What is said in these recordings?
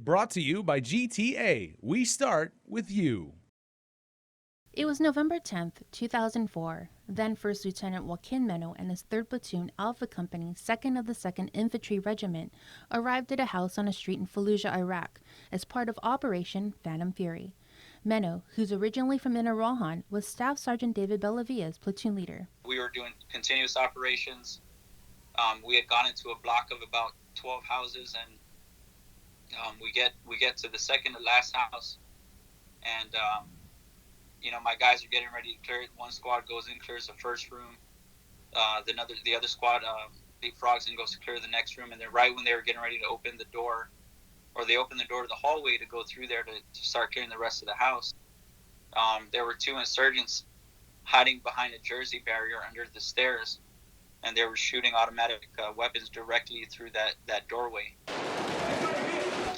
Brought to you by GTA. We start with you. It was November 10th, 2004. Then First Lieutenant Joaquin Meno and his 3rd Platoon Alpha Company, 2nd of the 2nd Infantry Regiment, arrived at a house on a street in Fallujah, Iraq, as part of Operation Phantom Fury. Meno, who's originally from Rohan, was Staff Sergeant David Bellavia's platoon leader. We were doing continuous operations. We had gone into a block of about 12 houses, and we get to the second to last house, and my guys are getting ready to clear it. One squad goes in, clears the first room. The other squad leapfrogs and goes to clear the next room. And then right when they were getting ready to open the door, or they opened the door to the hallway to go through there to start clearing the rest of the house, there were 2 insurgents hiding behind a jersey barrier under the stairs, and they were shooting automatic weapons directly through that doorway.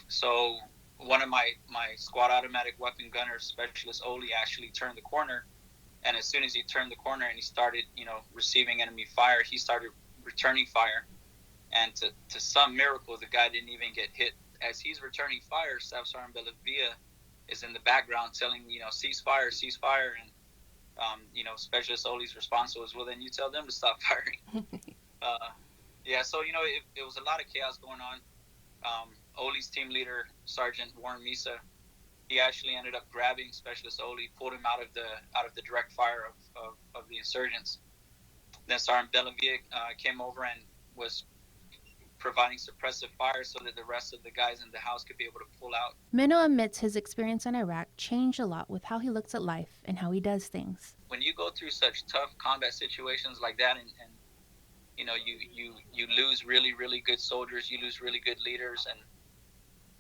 So one of my squad automatic weapon gunner, Specialist Oli, actually turned the corner, and as soon as he turned the corner and he started, receiving enemy fire, he started returning fire, and to some miracle, the guy didn't even get hit. As he's returning fire, Staff Sergeant Bellavia is in the background telling, cease fire, and Specialist Oli's response was, well, then you tell them to stop firing. So it was a lot of chaos going on. Oli's team leader, Sergeant Warren Misa, he actually ended up grabbing Specialist Oli, pulled him out of the direct fire of the insurgents. Then Sergeant Bellavia came over and was providing suppressive fire so that the rest of the guys in the house could be able to pull out. Meno admits his experience in Iraq changed a lot with how he looks at life and how he does things. When you go through such tough combat situations like that, and you lose really, really good soldiers, you lose really good leaders, and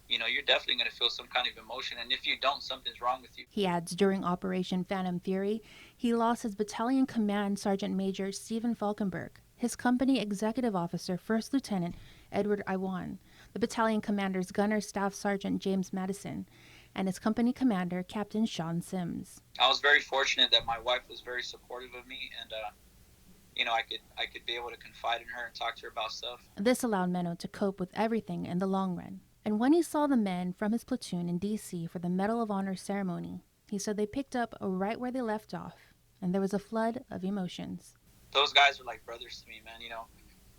you're definitely going to feel some kind of emotion. And if you don't, something's wrong with you. He adds during Operation Phantom Fury, he lost his battalion command Sergeant Major Stephen Falkenberg, his company executive officer, 1st Lieutenant Edward Iwan, the battalion commander's gunner Staff Sergeant James Madison, and his company commander, Captain Sean Sims. I was very fortunate that my wife was very supportive of me, and I could be able to confide in her and talk to her about stuff. This allowed Meno to cope with everything in the long run. And when he saw the men from his platoon in D.C. for the Medal of Honor ceremony, he said they picked up right where they left off, and there was a flood of emotions. Those guys are like brothers to me, man.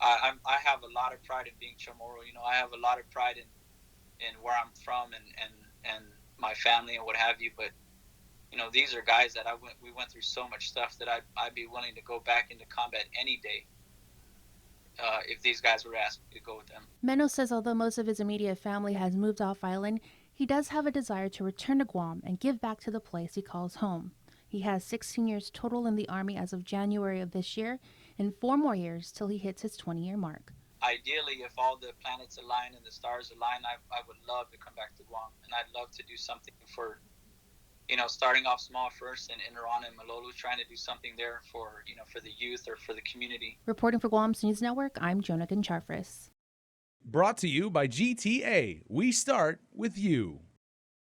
I have a lot of pride in being CHamoru. I have a lot of pride in where I'm from and my family and what have you. But these are guys that we went through so much stuff that I'd be willing to go back into combat any day. If these guys were asked to go with them. Meno says although most of his immediate family has moved off island, he does have a desire to return to Guam and give back to the place he calls home. He has 16 years total in the Army as of January of this year, and 4 more years till he hits his 20-year mark. Ideally, if all the planets align and the stars align, I would love to come back to Guam, and I'd love to do something for, starting off small first in Iran and Malolo, trying to do something there for the youth or for the community. Reporting for Guam's News Network, I'm Jonah Goncharfris. Brought to you by GTA. We start with you.